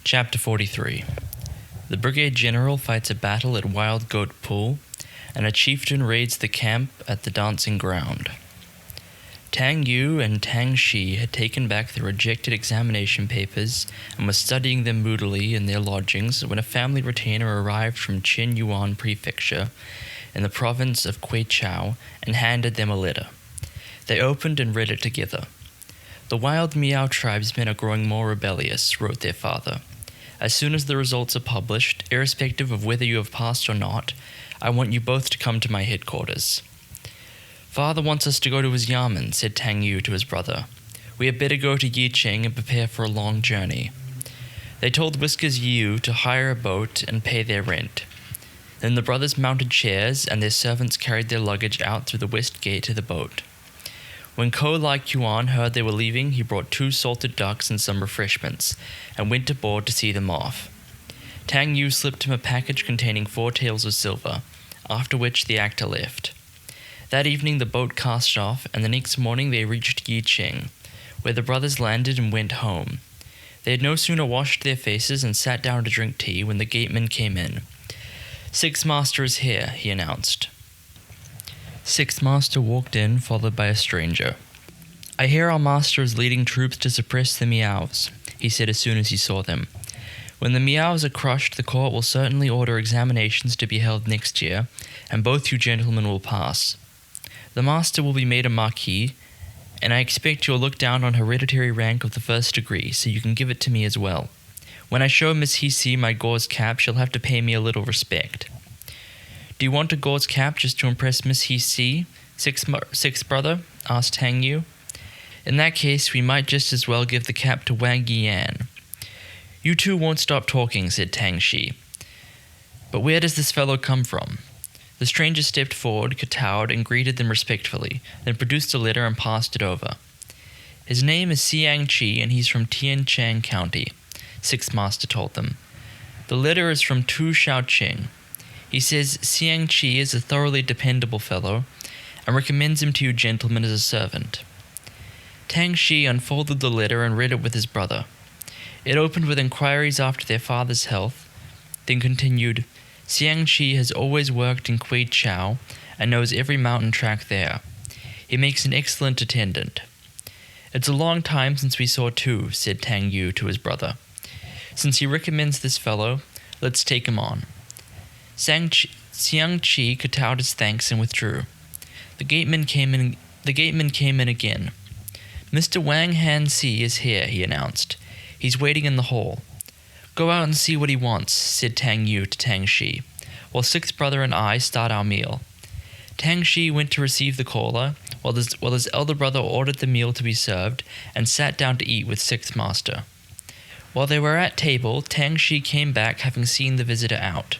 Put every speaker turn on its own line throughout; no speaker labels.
Chapter 43. The Brigade General fights a battle at Wild Goat Pool, and a chieftain raids the camp at the Dancing Ground. Tang Yu and Tang Shi had taken back the rejected examination papers and were studying them moodily in their lodgings when a family retainer arrived from Qin Yuan Prefecture in the province of Kweichow and handed them a letter. They opened and read it together. "The wild Miao tribesmen are growing more rebellious," wrote their father. "As soon as the results are published, irrespective of whether you have passed or not, I want you both to come to my headquarters." "Father wants us to go to his yamen," said Tang Yu to his brother. "We had better go to Yicheng and prepare for a long journey." They told Whiskers Yu to hire a boat and pay their rent. Then the brothers mounted chairs, and their servants carried their luggage out through the west gate to the boat. When Ko Lai Kuan heard they were leaving, he brought 2 salted ducks and some refreshments, and went aboard to see them off. Tang Yu slipped him a package containing 4 taels of silver, after which the actor left. That evening the boat cast off, and the next morning they reached Yicheng, where the brothers landed and went home. They had no sooner washed their faces and sat down to drink tea when the gateman came in. "Sixth Master is here," he announced. Sixth Master walked in, followed by a stranger. "I hear our master is leading troops to suppress the Miaos," he said as soon as he saw them. "When the Miaos are crushed, the court will certainly order examinations to be held next year, and both you gentlemen will pass. The master will be made a marquis, and I expect you'll look down on hereditary rank of the 1st degree, so you can give it to me as well. When I show Miss Hisi my gauze cap, she'll have to pay me a little respect." "Do you want a gauze cap just to impress Miss Hisi, sixth brother?" asked Tang Yu. "In that case, we might just as well give the cap to Wang Yian." "You two won't stop talking," said Tang Shi. "But where does this fellow come from?" The stranger stepped forward, kowtowed, and greeted them respectfully, then produced a letter and passed it over. "His name is Xiang Qi, and he's from Tianchang County," Sixth Master told them. "The letter is from Tu Shaoqing. He says Xiang Qi is a thoroughly dependable fellow, and recommends him to you gentlemen as a servant." Tang Shi unfolded the letter and read it with his brother. It opened with inquiries after their father's health, then continued, "Xiang Qi has always worked in Kweichow and knows every mountain track there. He makes an excellent attendant." "It's a long time since we saw Tu," said Tang Yu to his brother. "Since he recommends this fellow, let's take him on." Xiang Qi kowtowed his thanks and withdrew. The gateman came in again. "Mr. Wang Han-si is here," he announced. "He's waiting in the hall." "Go out and see what he wants," said Tang Yu to Tang Shi, "while Sixth Brother and I start our meal." Tang Shi went to receive the caller, while his elder brother ordered the meal to be served and sat down to eat with Sixth Master. While they were at table, Tang Shi came back having seen the visitor out.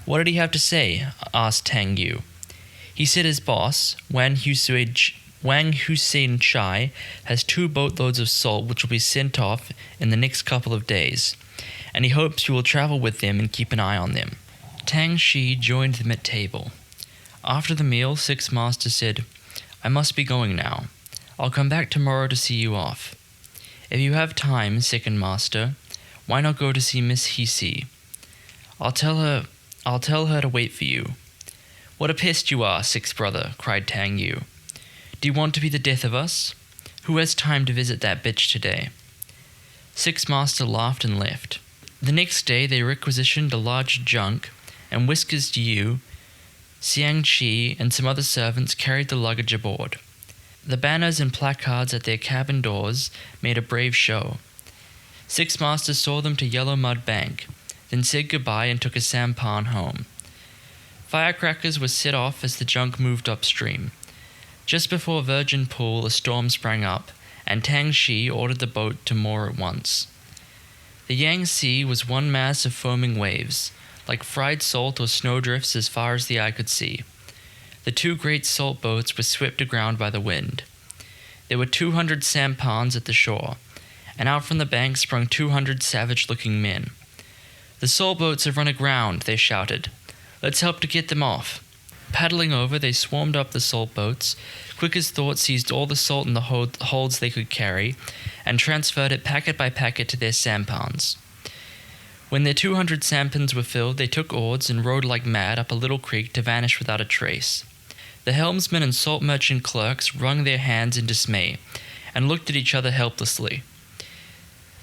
"What did he have to say?" asked Tang Yu. "He said his boss, Wang Hussein Chai, has 2 boatloads of salt which will be sent off in the next couple of days, and he hopes you will travel with them and keep an eye on them." Tang Shi joined them at table. After the meal, Sixth Master said, "I must be going now. I'll come back tomorrow to see you off. If you have time, Second Master, why not go to see Miss Hisi? I'll tell her to wait for you." "What a pest you are, Sixth Brother," cried Tang Yu. "Do you want to be the death of us? Who has time to visit that bitch today?" Sixth Master laughed and left. The next day they requisitioned a large junk, and Whiskers Yu, Xiang Qi, and some other servants carried the luggage aboard. The banners and placards at their cabin doors made a brave show. Sixth Master saw them to Yellow Mud Bank, then said goodbye and took a sampan home. Firecrackers were set off as the junk moved upstream. Just before Virgin Pool, a storm sprang up, and Tang Shi ordered the boat to moor at once. The Yangtze was one mass of foaming waves, like fried salt or snowdrifts as far as the eye could see. The 2 great salt boats were swept aground by the wind. There were 200 sampans at the shore, and out from the bank sprung 200 savage-looking men. "The salt boats have run aground," they shouted. "Let's help to get them off." Paddling over, they swarmed up the salt boats, quick as thought seized all the salt in the holds they could carry, and transferred it packet by packet to their sampans. When their 200 sampans were filled, they took oars and rowed like mad up a little creek to vanish without a trace. The helmsman and salt merchant clerks wrung their hands in dismay and looked at each other helplessly.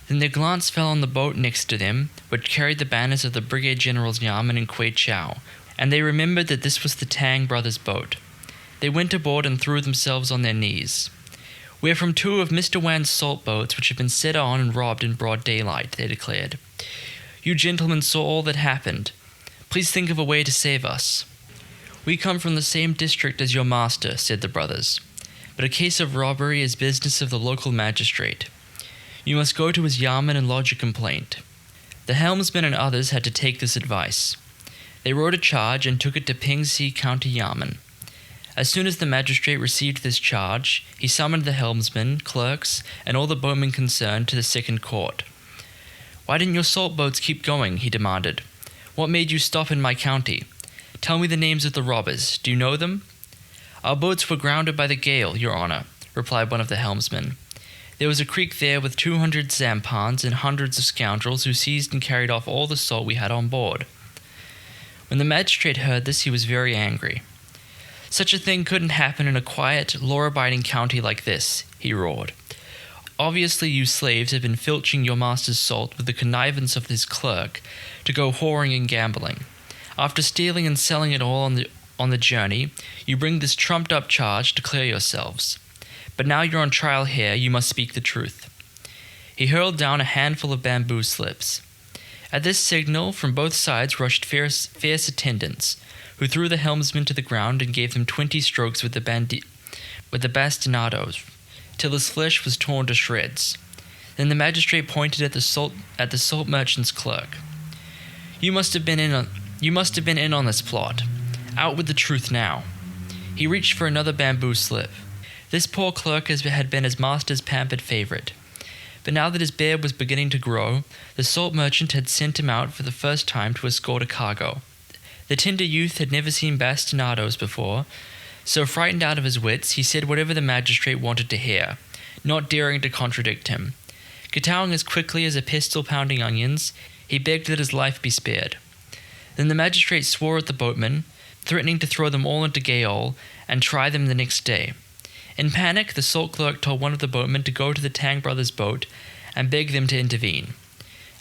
Then their glance fell on the boat next to them, which carried the banners of the Brigade Generals Yamen and Kwei Chow, and they remembered that this was the Tang brothers' boat. They went aboard and threw themselves on their knees. "We are from two of Mr. Wan's salt boats which have been set on and robbed in broad daylight," they declared. "You gentlemen saw all that happened. Please think of a way to save us." "We come from the same district as your master," said the brothers, "but a case of robbery is business of the local magistrate. You must go to his yamen and lodge a complaint." The helmsman and others had to take this advice. They wrote a charge and took it to Pingxi County Yamen. As soon as the magistrate received this charge, he summoned the helmsman, clerks, and all the boatmen concerned to the second court. "Why didn't your salt boats keep going?" he demanded. "What made you stop in my county? Tell me the names of the robbers. Do you know them?" "Our boats were grounded by the gale, Your Honor," replied one of the helmsmen. "There was a creek there with 200 sampans and hundreds of scoundrels who seized and carried off all the salt we had on board." When the magistrate heard this, he was very angry. "Such a thing couldn't happen in a quiet, law-abiding county like this," he roared. "Obviously you slaves have been filching your master's salt with the connivance of his clerk to go whoring and gambling. After stealing and selling it all on the journey, you bring this trumped-up charge to clear yourselves. But now you're on trial here, you must speak the truth." He hurled down a handful of bamboo slips. At this signal, from both sides rushed fierce attendants, who threw the helmsman to the ground and gave him 20 strokes with the bastinadoes, till his flesh was torn to shreds. Then the magistrate pointed at the salt merchant's clerk. You must have been in on this plot. Out with the truth now." He reached for another bamboo slip. This poor clerk had been his master's pampered favorite. But now that his beard was beginning to grow, the salt merchant had sent him out for the first time to escort a cargo. The tender youth had never seen bastinadoes before, so frightened out of his wits, he said whatever the magistrate wanted to hear, not daring to contradict him. Kowtowing as quickly as a pistol pounding onions, he begged that his life be spared. Then the magistrate swore at the boatmen, threatening to throw them all into gaol and try them the next day. In panic, the salt clerk told one of the boatmen to go to the Tang brothers' boat and beg them to intervene.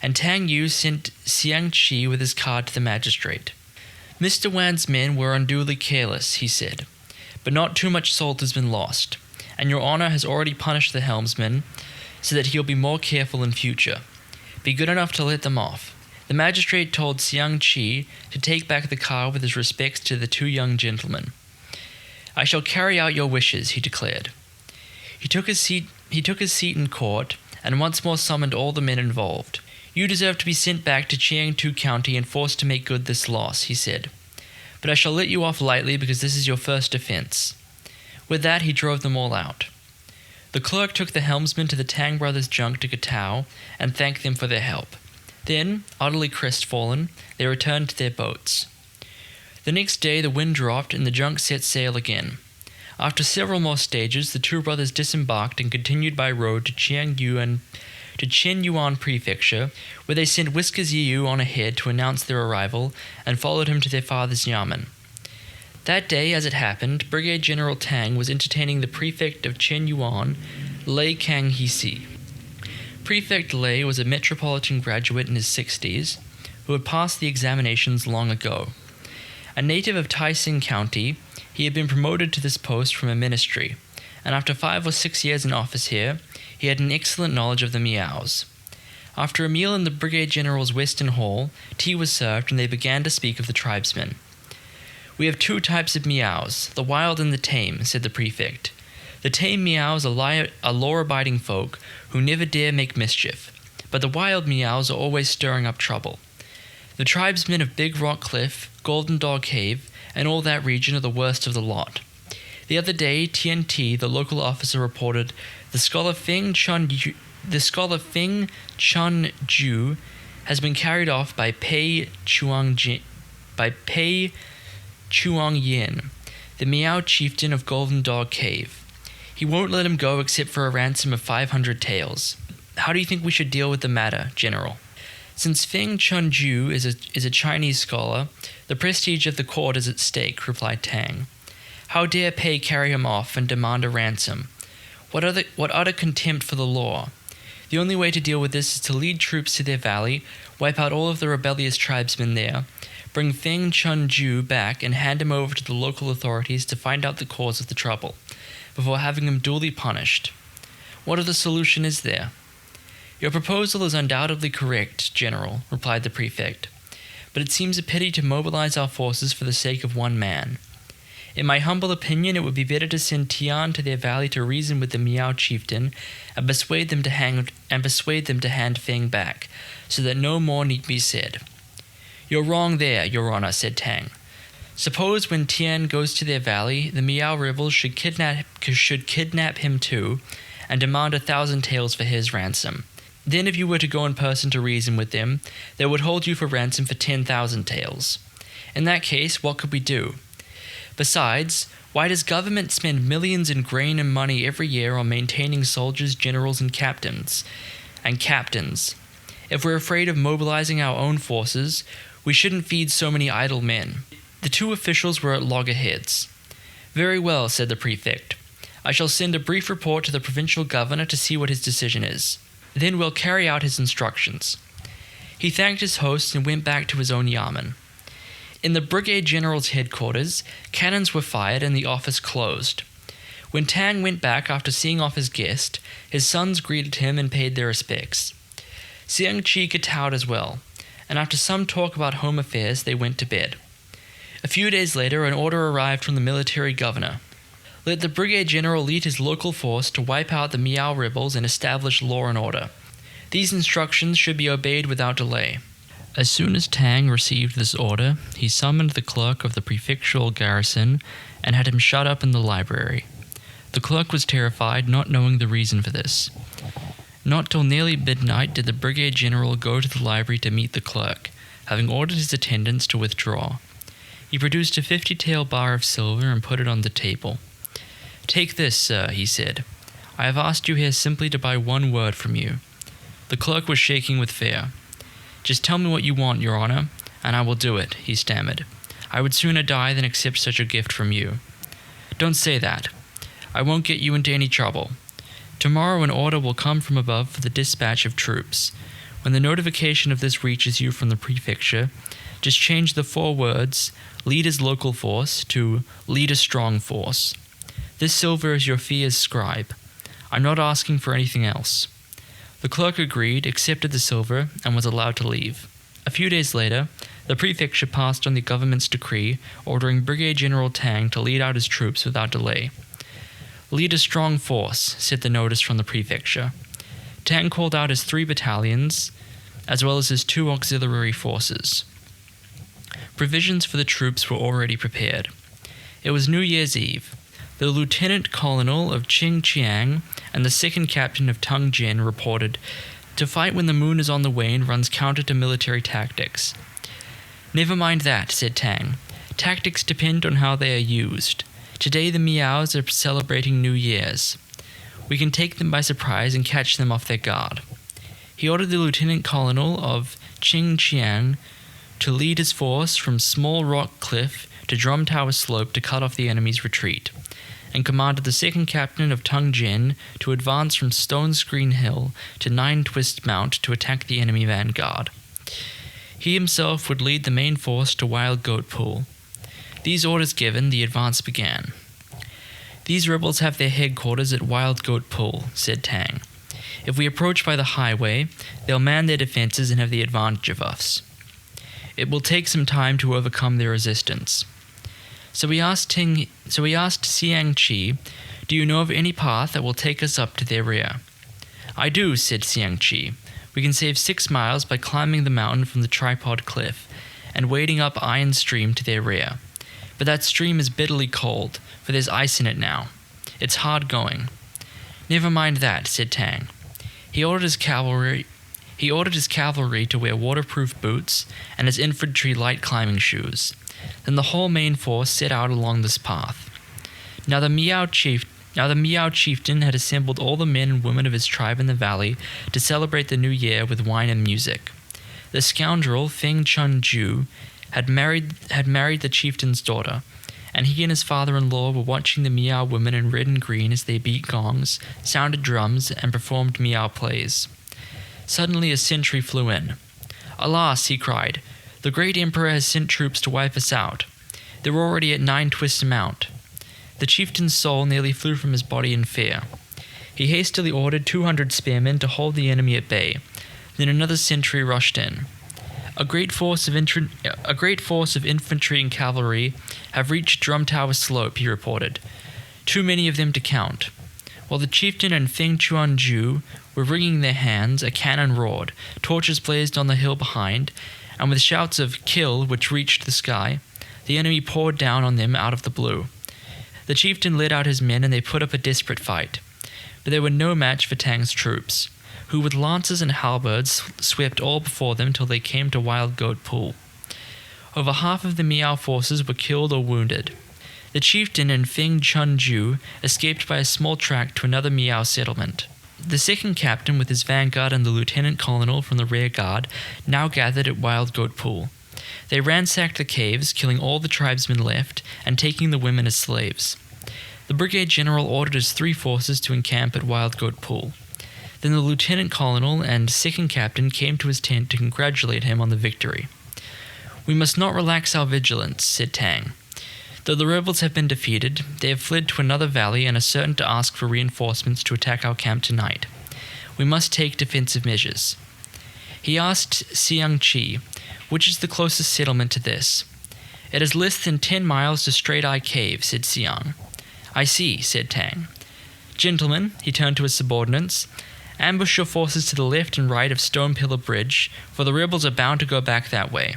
And Tang Yu sent Xiang Qi with his card to the magistrate. "Mr. Wan's men were unduly careless," he said, "but not too much salt has been lost, and your honor has already punished the helmsman so that he'll be more careful in future. Be good enough to let them off." The magistrate told Xiang Qi to take back the car with his respects to the two young gentlemen. "I shall carry out your wishes," he declared. He took his seat in court and once more summoned all the men involved. "You deserve to be sent back to Chiangtu County and forced to make good this loss," he said. "But I shall let you off lightly because this is your first offense." With that, he drove them all out. The clerk took the helmsman to the Tang brothers' junk to Kowtow and thanked them for their help. Then, utterly crestfallen, they returned to their boats. The next day the wind dropped and the junk set sail again. After several more stages, the two brothers disembarked and continued by road to Qianyuan Prefecture, where they sent Whiskers Yiu on ahead to announce their arrival and followed him to their father's yamen. That day, as it happened, Brigadier General Tang was entertaining the prefect of Qianyuan, Lei Kang Hisi. Prefect Lei was a metropolitan graduate in his 60s who had passed the examinations long ago. A native of Taising County, he had been promoted to this post from a ministry, and after 5 or 6 years in office here, he had an excellent knowledge of the Miaos. After a meal in the Brigade General's Western Hall, tea was served and they began to speak of the tribesmen. "We have 2 types of Miaos, the wild and the tame," said the prefect. "The tame Miaos are law-abiding folk who never dare make mischief, but the wild Miaos are always stirring up trouble. The tribesmen of Big Rock Cliff, Golden Dog Cave, and all that region are the worst of the lot. The other day, TNT, the local officer, reported the scholar Feng Chun Ju has been carried off by Pei Chuang Yin, the Miao chieftain of Golden Dog Cave. He won't let him go except for a ransom of 500 taels. How do you think we should deal with the matter, General?" Since Feng Chunju is a Chinese scholar, the prestige of the court is at stake, replied Tang. How dare Pei carry him off and demand a ransom? What utter contempt for the law! The only way to deal with this is to lead troops to their valley, wipe out all of the rebellious tribesmen there, bring Feng Chunju back and hand him over to the local authorities to find out the cause of the trouble, before having him duly punished. What other solution is there? Your proposal is undoubtedly correct, General, replied the prefect, but it seems a pity to mobilize our forces for the sake of one man. In my humble opinion, it would be better to send Tian to their valley to reason with the Miao chieftain and persuade them to hand Feng back, so that no more need be said. You're wrong there, Your Honor, said Tang. Suppose when Tian goes to their valley, the Miao rebels should kidnap him too, and demand 1,000 taels for his ransom. Then if you were to go in person to reason with them, they would hold you for ransom for 10,000 taels. In that case, what could we do? Besides, why does government spend millions in grain and money every year on maintaining soldiers, generals, and captains? If we're afraid of mobilizing our own forces, we shouldn't feed so many idle men. The two officials were at loggerheads. Very well, said the prefect. I shall send a brief report to the provincial governor to see what his decision is. Then we'll carry out his instructions. He thanked his host and went back to his own yamen. In the brigade general's headquarters, cannons were fired and the office closed. When Tang went back after seeing off his guest, his sons greeted him and paid their respects. Xiang Qi kowtowed as well, and after some talk about home affairs, they went to bed. A few days later, an order arrived from the military governor. Let the brigade general lead his local force to wipe out the Miao rebels and establish law and order. These instructions should be obeyed without delay. As soon as Tang received this order, he summoned the clerk of the prefectural garrison and had him shut up in the library. The clerk was terrified, not knowing the reason for this. Not till nearly midnight did the brigade general go to the library to meet the clerk, having ordered his attendants to withdraw. He produced a 50-tael bar of silver and put it on the table. Take this, sir, he said. I have asked you here simply to buy one word from you. The clerk was shaking with fear. Just tell me what you want, Your Honor, and I will do it, he stammered. I would sooner die than accept such a gift from you. Don't say that. I won't get you into any trouble. Tomorrow an order will come from above for the dispatch of troops. When the notification of this reaches you from the prefecture, just change the 4 words, lead his local force, to lead a strong force. This silver is your fee as scribe. I'm not asking for anything else. The clerk agreed, accepted the silver, and was allowed to leave. A few days later, the prefecture passed on the government's decree ordering Brigadier General Tang to lead out his troops without delay. Lead a strong force, said the notice from the prefecture. Tang called out his 3 battalions, as well as his 2 auxiliary forces. Provisions for the troops were already prepared. It was New Year's Eve. The lieutenant colonel of Qingqiang and the second captain of Tungjian reported, "To fight when the moon is on the wane runs counter to military tactics." "Never mind that," said Tang. "Tactics depend on how they are used. Today the Miaos are celebrating New Year's. We can take them by surprise and catch them off their guard." He ordered the lieutenant colonel of Qingqiang to lead his force from Small Rock Cliff to Drum Tower Slope to cut off the enemy's retreat, and commanded the second captain of Tungjian to advance from Stone Screen Hill to Nine Twist Mount to attack the enemy vanguard. He himself would lead the main force to Wild Goat Pool. These orders given, the advance began. "These rebels have their headquarters at Wild Goat Pool," said Tang. "If we approach by the highway, they'll man their defenses and have the advantage of us. It will take some time to overcome their resistance." So we asked Xiang Qi, "Do you know of any path that will take us up to their rear?" "I do," said Xiang Qi. "We can save 6 miles by climbing the mountain from the Tripod Cliff and wading up Iron Stream to their rear. But that stream is bitterly cold, for there's ice in it now. It's hard going." "Never mind that," said Tang. He ordered his cavalry to wear waterproof boots and his infantry light climbing shoes. Then the whole main force set out along this path. Now the Miao chieftain had assembled all the men and women of his tribe in the valley to celebrate the new year with wine and music.
The scoundrel Feng Chun-ju had married the chieftain's daughter, and he and his father-in-law were watching the Miao women in red and green as they beat gongs, sounded drums, and performed Miao plays. Suddenly a sentry flew in. "Alas," he cried, "the great emperor has sent troops to wipe us out. They're already at 9 Twist Mount." The chieftain's soul nearly flew from his body in fear. He hastily ordered 200 spearmen to hold the enemy at bay. Then another sentry rushed in. A great force of infantry and cavalry have reached Drum Tower Slope," he reported. "Too many of them to count." While the chieftain and Feng Chuan-ju were wringing their hands, a cannon roared, torches blazed on the hill behind, and with shouts of "kill" which reached the sky, the enemy poured down on them out of the blue. The chieftain led out his men and they put up a desperate fight. But they were no match for Tang's troops, who with lances and halberds swept all before them till they came to Wild Goat Pool. Over half of the Miao forces were killed or wounded. The chieftain and Feng Chun-ju escaped by a small tract to another Miao settlement. The second captain with his vanguard and the lieutenant colonel from the rear guard now gathered at Wild Goat Pool. They ransacked the caves, killing all the tribesmen left and taking the women as slaves. The brigade general ordered his 3 forces to encamp at Wild Goat Pool. Then the lieutenant colonel and second captain came to his tent to congratulate him on the victory. "We must not relax our vigilance," said Tang. "Though the rebels have been defeated, they have fled to another valley and are certain to ask for reinforcements to attack our camp tonight. We must take defensive measures." He asked Xiang Qi, "Which is the closest settlement to this?" "It is less than 10 miles to Straight Eye Cave," said Xiang. "I see," said Tang. "Gentlemen," he turned to his subordinates, "ambush your forces to the left and right of Stone Pillar Bridge, for the rebels are bound to go back that way.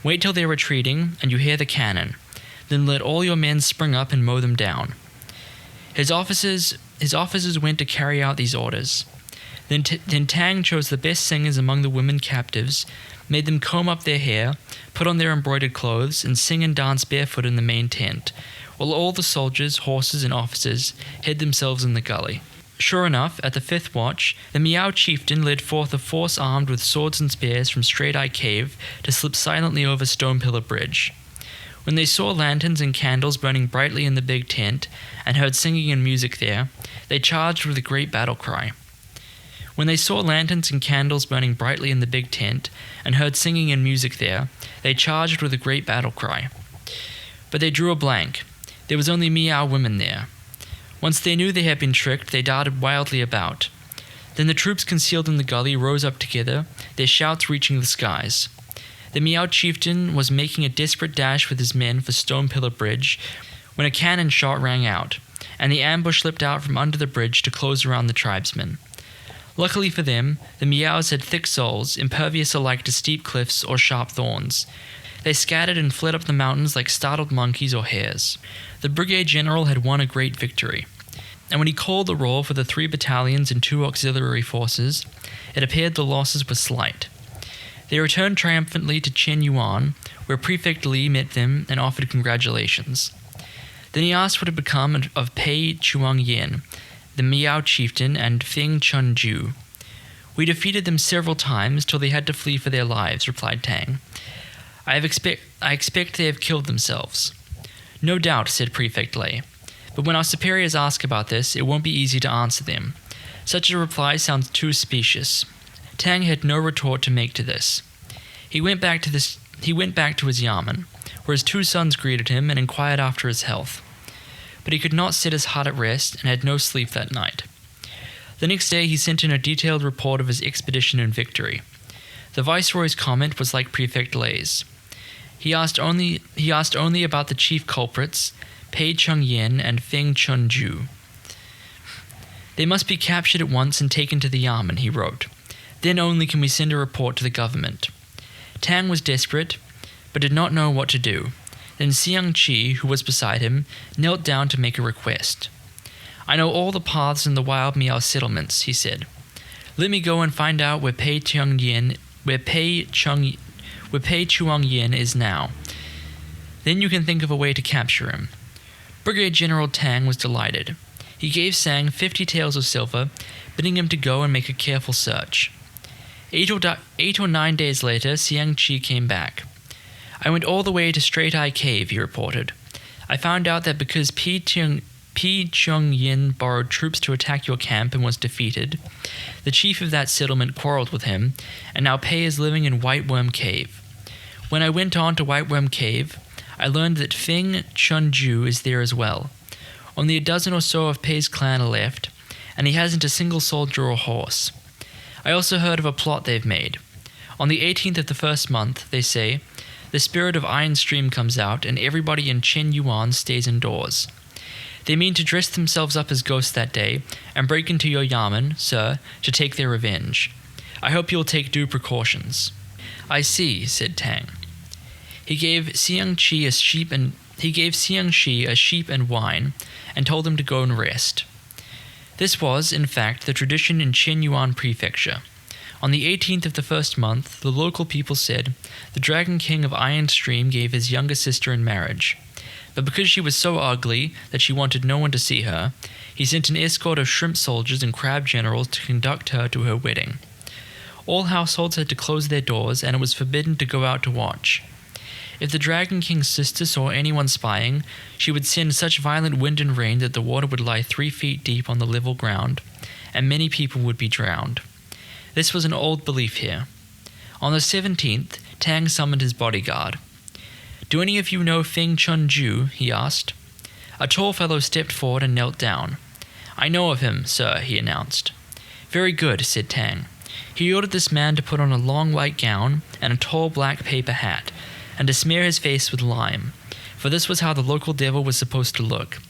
Wait till they're retreating, and you hear the cannon. Then let all your men spring up and mow them down." His officers went to carry out these orders. Then Tang chose the best singers among the women captives, made them comb up their hair, put on their embroidered clothes, and sing and dance barefoot in the main tent, while all the soldiers, horses, and officers hid themselves in the gully. Sure enough, at the 5th watch, the Miao chieftain led forth a force armed with swords and spears from Straight Eye Cave to slip silently over Stone Pillar Bridge. When they saw lanterns and candles burning brightly in the big tent and heard singing and music there, they charged with a great battle cry. When they saw lanterns and candles burning brightly in the big tent and heard singing and music there, they charged with a great battle cry. But they drew a blank. There was only Miao women there. Once they knew they had been tricked, they darted wildly about. Then the troops concealed in the gully rose up together, their shouts reaching the skies. The Miao chieftain was making a desperate dash with his men for Stone Pillar Bridge when a cannon shot rang out, and the ambush slipped out from under the bridge to close around the tribesmen. Luckily for them, the Miaos had thick souls, impervious alike to steep cliffs or sharp thorns. They scattered and fled up the mountains like startled monkeys or hares. The brigade general had won a great victory. And when he called the roll for the 3 battalions and 2 auxiliary forces, it appeared the losses were slight. They returned triumphantly to Chen Yuan, where Prefect Li met them and offered congratulations. Then he asked what had become of Pei Chuang-yen, the Miao chieftain, and Feng Chun-ju. "We defeated them several times till they had to flee for their lives," replied Tang. I expect they have killed themselves." "No doubt," said Prefect Lei. "But when our superiors ask about this, it won't be easy to answer them. Such a reply sounds too specious." Tang had no retort to make to this. He went back to his yamen, where his 2 sons greeted him and inquired after his health. But he could not set his heart at rest and had no sleep that night. The next day he sent in a detailed report of his expedition and victory. The viceroy's comment was like Prefect Lei's. He asked only about the chief culprits, Pei Chung-yen and Feng Chun-ju. "They must be captured at once and taken to the yamen," he wrote. "Then only can we send a report to the government." Tang was desperate, but did not know what to do. Then Xiang Qi, who was beside him, knelt down to make a request. "I know all the paths in the wild Miao settlements," he said. "Let me go and find out where Pei Chuang-yen is now. Then you can think of a way to capture him." Brigade General Tang was delighted. He gave Sang 50 taels of silver, bidding him to go and make a careful search. 8 or 9 days later, Xiang Qi came back. "I went all the way to Straight Eye Cave," he reported. "I found out that because Pi Chung-yin borrowed troops to attack your camp and was defeated, the chief of that settlement quarreled with him, and now Pei is living in White Worm Cave. When I went on to White Worm Cave, I learned that Feng Chunju is there as well. Only a dozen or so of Pei's clan are left, and he hasn't a single soldier or horse. I also heard of a plot they've made. On the 18th of the first month, they say, the spirit of Iron Stream comes out and everybody in Chen Yuan stays indoors. They mean to dress themselves up as ghosts that day and break into your yamen, sir, to take their revenge. I hope you'll take due precautions." "I see," said Tang. He gave Xiang Qi a sheep and wine, and told him to go and rest. This was, in fact, the tradition in Qinyuan Prefecture. On the 18th of the first month, the local people said, the Dragon King of Iron Stream gave his younger sister in marriage. But because she was so ugly that she wanted no one to see her, he sent an escort of shrimp soldiers and crab generals to conduct her to her wedding. All households had to close their doors, and it was forbidden to go out to watch. If the Dragon King's sister saw anyone spying, she would send such violent wind and rain that the water would lie 3 feet deep on the level ground, and many people would be drowned. This was an old belief here. On the 17th, Tang summoned his bodyguard. "Do any of you know Feng Chunju?" he asked. A tall fellow stepped forward and knelt down. "I know of him, sir," he announced. "Very good," said Tang. He ordered this man to put on a long white gown and a tall black paper hat, and to smear his face with lime, for this was how the local devil was supposed to look.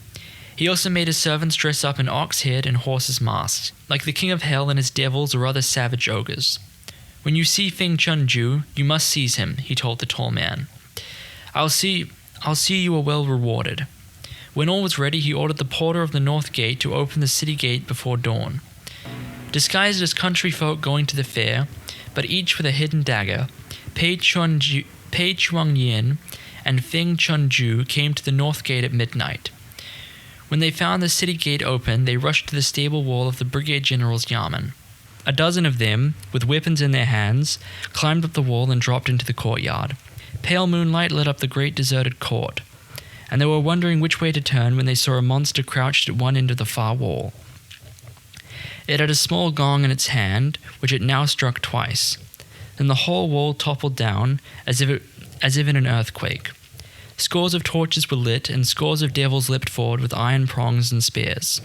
He also made his servants dress up in ox head and horses' masks, like the king of hell and his devils or other savage ogres. "When you see Feng Chunju, you must seize him," he told the tall man. I'll see you are well rewarded." When all was ready, he ordered the porter of the north gate to open the city gate before dawn. Disguised as country folk going to the fair, but each with a hidden dagger, Pei Chuang-yin and Feng Chunju came to the north gate at midnight. When they found the city gate open, they rushed to the stable wall of the brigade general's yamen. A dozen of them, with weapons in their hands, climbed up the wall and dropped into the courtyard. Pale moonlight lit up the great deserted court, and they were wondering which way to turn when they saw a monster crouched at one end of the far wall. It had a small gong in its hand, which it now struck twice. Then the whole wall toppled down, as if in an earthquake. Scores of torches were lit, and scores of devils leapt forward with iron prongs and spears.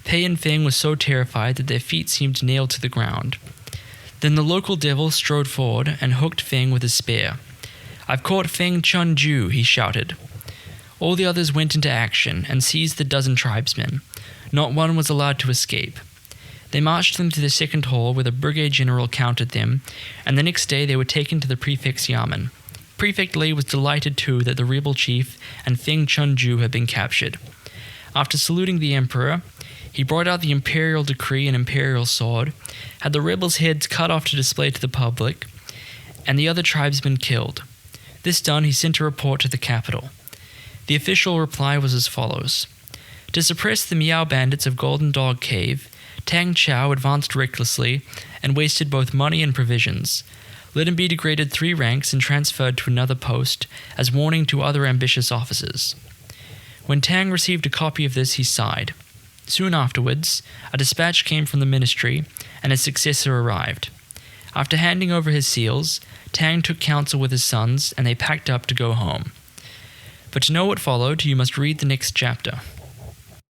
Pei and Feng were so terrified that their feet seemed nailed to the ground. Then the local devil strode forward and hooked Feng with his spear. "I've caught Feng Chunju," he shouted. All the others went into action and seized the dozen tribesmen. Not one was allowed to escape. They marched them to the second hall where the brigade general counted them, and the next day they were taken to the prefect's yamen. Prefect Li was delighted too that the rebel chief and Feng Chunju had been captured. After saluting the emperor, he brought out the imperial decree and imperial sword, had the rebels' heads cut off to display to the public, and the other tribesmen killed. This done, he sent a report to the capital. The official reply was as follows. To suppress the Miao bandits of Golden Dog Cave, Tang Chao advanced recklessly and wasted both money and provisions. Let him be degraded 3 ranks and transferred to another post as warning to other ambitious officers. When Tang received a copy of this, he sighed. Soon afterwards, a dispatch came from the ministry, and his successor arrived. After handing over his seals, Tang took counsel with his sons, and they packed up to go home. But to know what followed, you must read the next chapter.